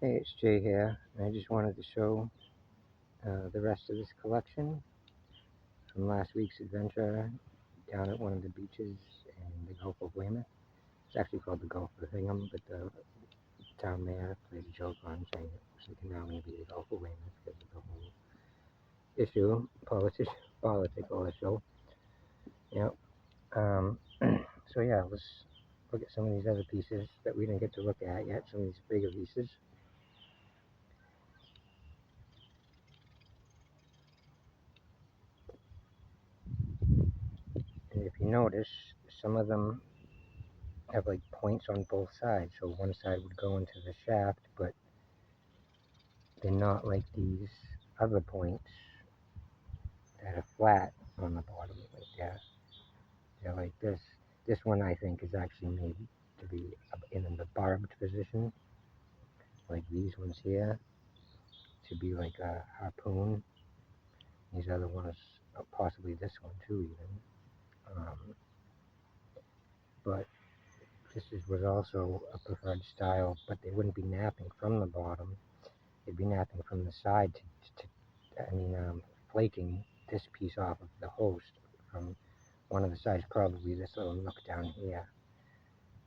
Hey, it's Jay here. I just wanted to show the rest of this collection from last week's adventure down at one of the beaches in the Gulf of Weymouth. It's actually called the Gulf of Hingham, but the town mayor played a joke on saying it can now maybe the Gulf of Weymouth because of the whole issue, political issue. Yep. So yeah, let's look at some of these other pieces that we didn't get to look at yet, some of these bigger pieces. And if you notice, some of them have like points on both sides, so one side would go into the shaft, but they're not like these other points that are flat on the bottom. Like they're like this. This one I think is actually made to be in the barbed position, like these ones here, to be like a harpoon. These other ones, possibly this one too, even. But was also a preferred style, but they wouldn't be napping from the bottom. They'd be napping from the side flaking this piece off of the host from one of the sides, probably this little nook down here.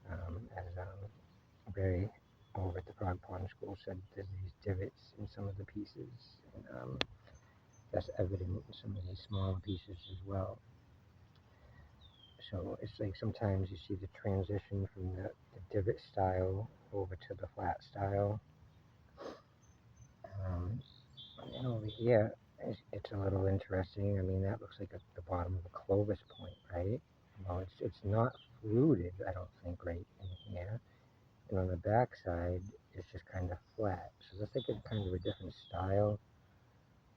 As Barry over at the Frog Pond School said, there's these divots in some of the pieces, and that's evident in some of these smaller pieces as well. So it's like sometimes you see the transition from the divot style over to the flat style. And over here, it's a little interesting. I mean, that looks like the bottom of a Clovis point, right? Well, it's not fluted, I don't think, right in here. And on the back side, it's just kind of flat. So that's like a kind of a different style.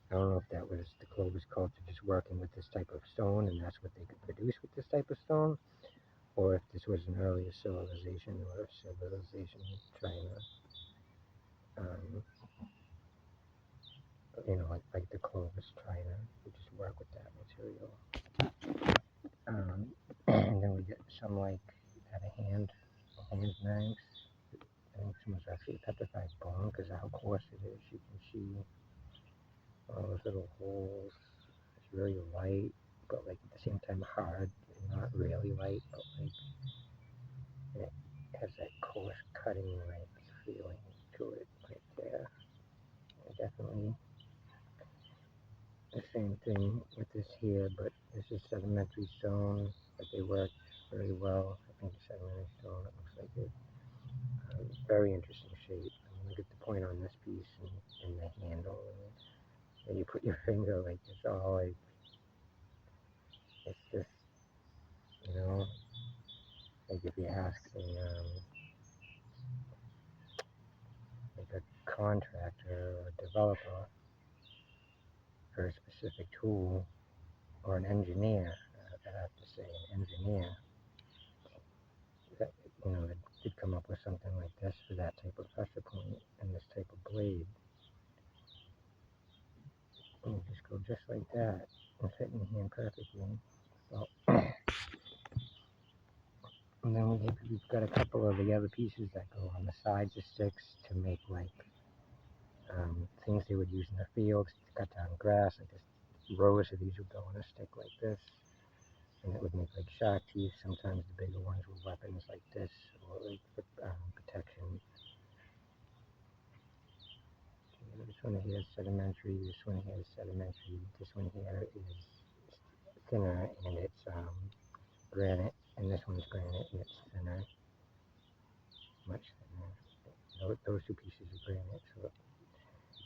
I don't know if that was the Clovis culture just working with this type of stone, and that's what they could produce with this type of stone, or if this was an earlier civilization or a civilization trying to like the Clovis China, we just work with that material. And then we get some like at a hand knives. I think this one's actually a petrified bone because of how coarse it is. You can see all those little holes. It's very light, but like at the same time hard. Not really light, but like it has that coarse cutting like feeling to it right there. And definitely the same thing with this here, but this is sedimentary stone, but they work very well. I think it's sedimentary stone, it looks like it. Very interesting shape. I mean, look at the point on this piece and the handle, and you put your finger like it's all like, it's just, like if you ask like a contractor or a developer for a specific tool, or an engineer, I have to say, an engineer, that, that could come up with something like this for that type of pressure point and this type of blade. And you just go just like that and fit in your hand perfectly. Well, and then we've got a couple of the other pieces that go on the sides of sticks to make like things they would use in the fields to cut down grass. Like this, rows of these would go on a stick like this, and it would make like shark teeth. Sometimes the bigger ones were weapons like this, or like for protection. This one here is sedimentary. This one here is sedimentary. This one here is thinner, and it's granite, and this one's granite, and it's thinner, much thinner. Those two pieces are granite, so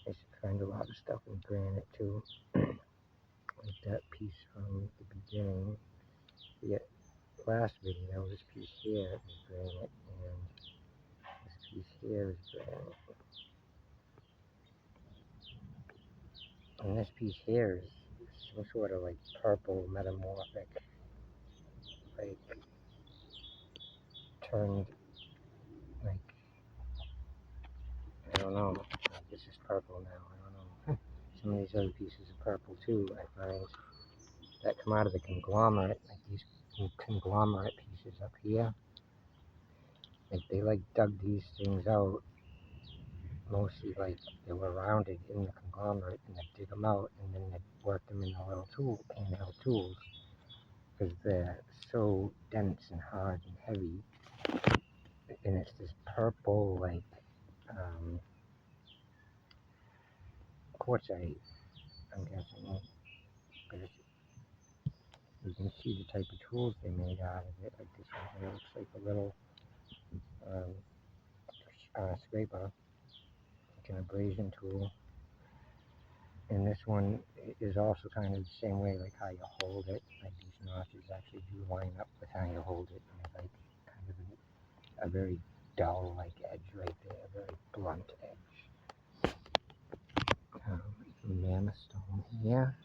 I should find a lot of stuff in granite too. Like that piece from the beginning. The last video, this piece here is granite, and this piece here is granite. And this piece here is some sort of like purple metamorphic, like turned, like, I don't know, this is purple now, I don't know. Some of these other pieces are purple too, I find, that come out of the conglomerate, like these conglomerate pieces up here. Like they like dug these things out mostly like they were rounded in the conglomerate, and they'd dig them out, and then they'd work them in the little handheld tools, because they're so dense and hard and heavy, and it's this purple like um, quartzite, I'm guessing, but you can see the type of tools they made out of it. Like this one here looks like a little um, scraper, like an abrasion tool. And this one is also kind of the same way, like how you hold it. Like these notches actually do line up with how you hold it. And it's like kind of a very dull like edge right there, a very blunt edge. Mammoth stone here.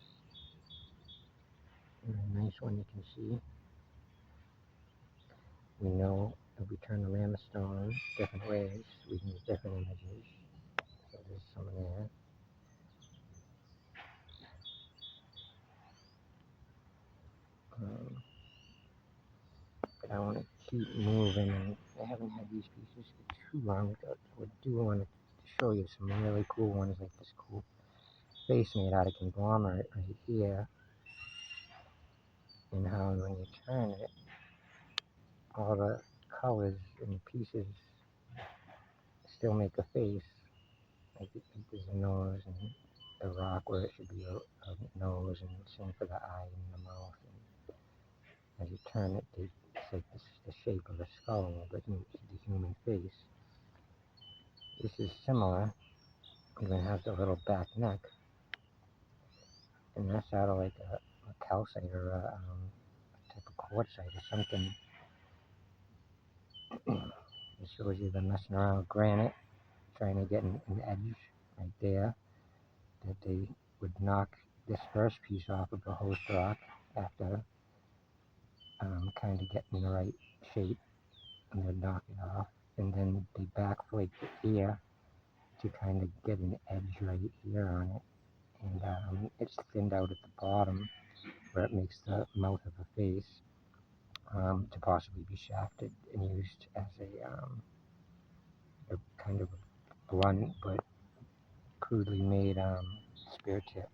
A nice one you can see. We know if we turn the mammoth stone different ways, we can get different images. So there's some there. But I want to keep moving, and I haven't had these pieces for too long. I do want to show you some really cool ones, like this cool face made out of conglomerate right here, and how when you turn it, all the colors and pieces still make a face. Like there's a nose, and the rock where it should be a nose, and same for the eye and the mouth. And as you turn it, it's like the shape of a skull, but the human face. This is similar. Even has a little back neck, and that's out of like a calcite or a type of quartzite or something. It shows you them messing around with granite, trying to get an edge right there, that they would knock this first piece off of the host rock after kind of getting the right shape, and they'd knock it off, and then they backflake the ear to kind of get an edge right here on it, and it's thinned out at the bottom where it makes the mouth of a face, to possibly be shafted and used as a kind of blunt but crudely made spear tip.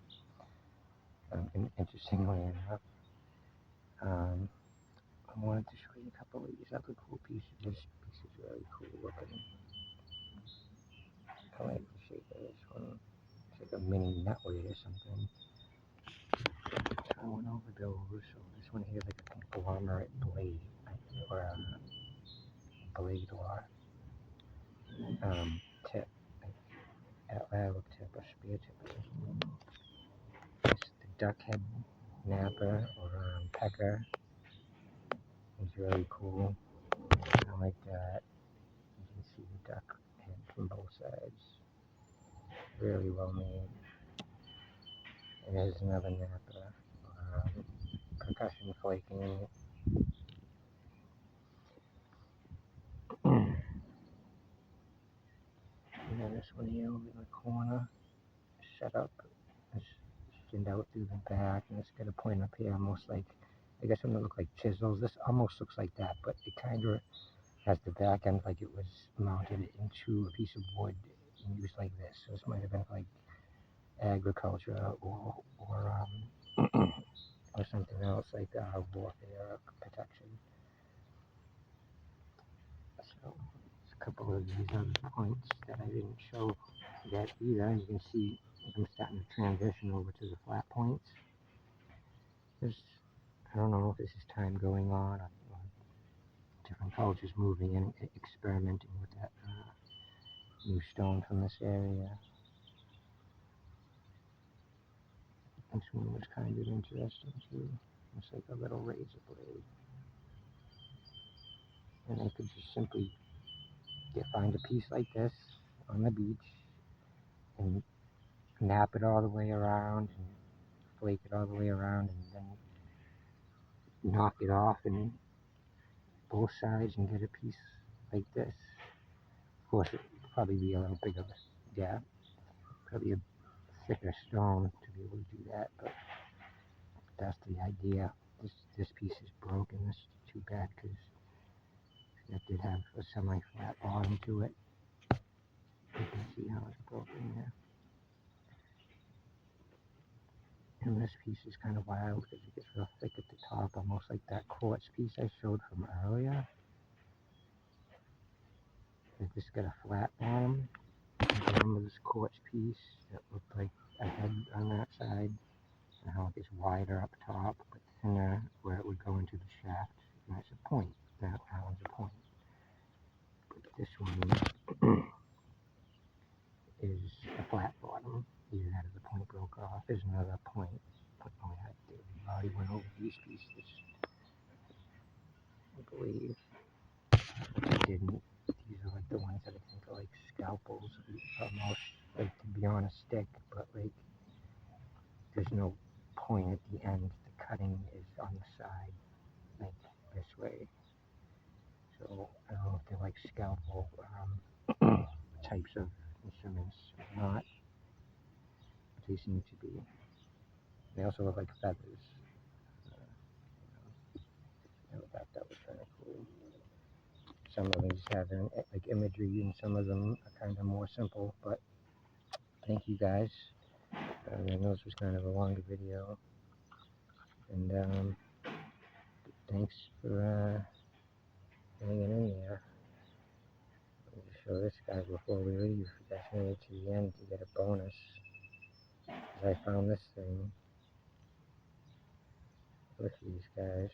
Interestingly enough, I wanted to show you a couple of these other cool pieces. This piece is really cool looking. I like the shape of this one. It's like a mini nutweight or something. So I went over those. So this one here is like a conglomerate blade, or a blade or tip. Atlantic tip or spear tip. This the duck head napper or pecker is really cool. I like that. You can see the duck head from both sides. Really well made. And there's another napper. Percussion flaking. And then this one here over in the corner, set up, it's skinned out through the back, and it's got a point up here, almost like, I guess it would look like chisels. This almost looks like that, but it kind of has the back end like it was mounted into a piece of wood and used like this. So this might have been like agriculture or something else like warfare or protection. So there's a couple of these other points that I didn't show yet either. You can see I'm starting to transition over to the flat points. I don't know if this is time going on, or different cultures moving in, experimenting with that new stone from this area. This one was kind of interesting too. It's like a little razor blade. And I could just simply find a piece like this on the beach and nap it all the way around and flake it all the way around, and then knock it off in both sides and get a piece like this. Of course, it would probably be a little bigger, yeah, probably a thicker stone to be able to do that, but that's the idea. This piece is broken. This is too bad because it did have a semi-flat bottom to it. You can see how it's broken there. And this piece is kind of wild because it gets real thick at the top, almost like that quartz piece I showed from earlier. It just got a flat bottom. Remember this quartz piece that looked like a head on that side, and how it gets wider up top, but thinner where it would go into the shaft. And that's a point. That one's a point. But this one is a flat bottom. Either that or the point broke off. There's another point. Oh, yeah, we already went over these pieces, I believe. I didn't. These are like the ones that I think are like scalpels, almost, like, to be on a stick, but like there's no point at the end. The cutting is on the side, like this way. So I don't know if they're like scalpel types of instruments or not. But they seem to be. They also look like feathers. I thought that was kind of cool. Some of these have like imagery, and some of them are kind of more simple. But thank you guys. I know this was kind of a longer video, and thanks for hanging in there. Let me show this guy before we leave. You guys made it to the end to get a bonus. I found this thing with these guys.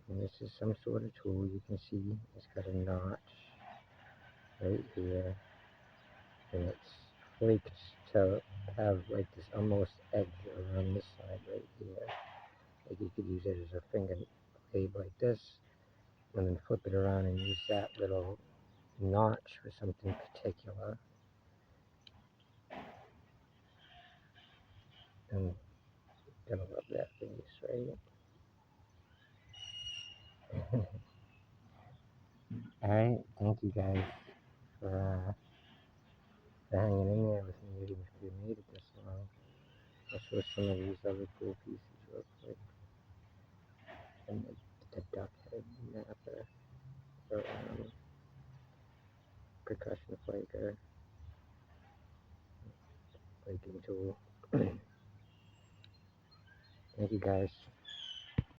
And this is some sort of tool. You can see it's got a notch right here. And it's flaked to have like this almost edge around this side right here. Like you could use it as a finger blade like this, and then flip it around and use that little notch for something particular. And gotta love that face, right? Alright, thank you guys for hanging in there with me, even if you made it this long. I'll show some of these other cool pieces real quick. And the duck head napper, or percussion flaker, flaking tool. Thank you guys.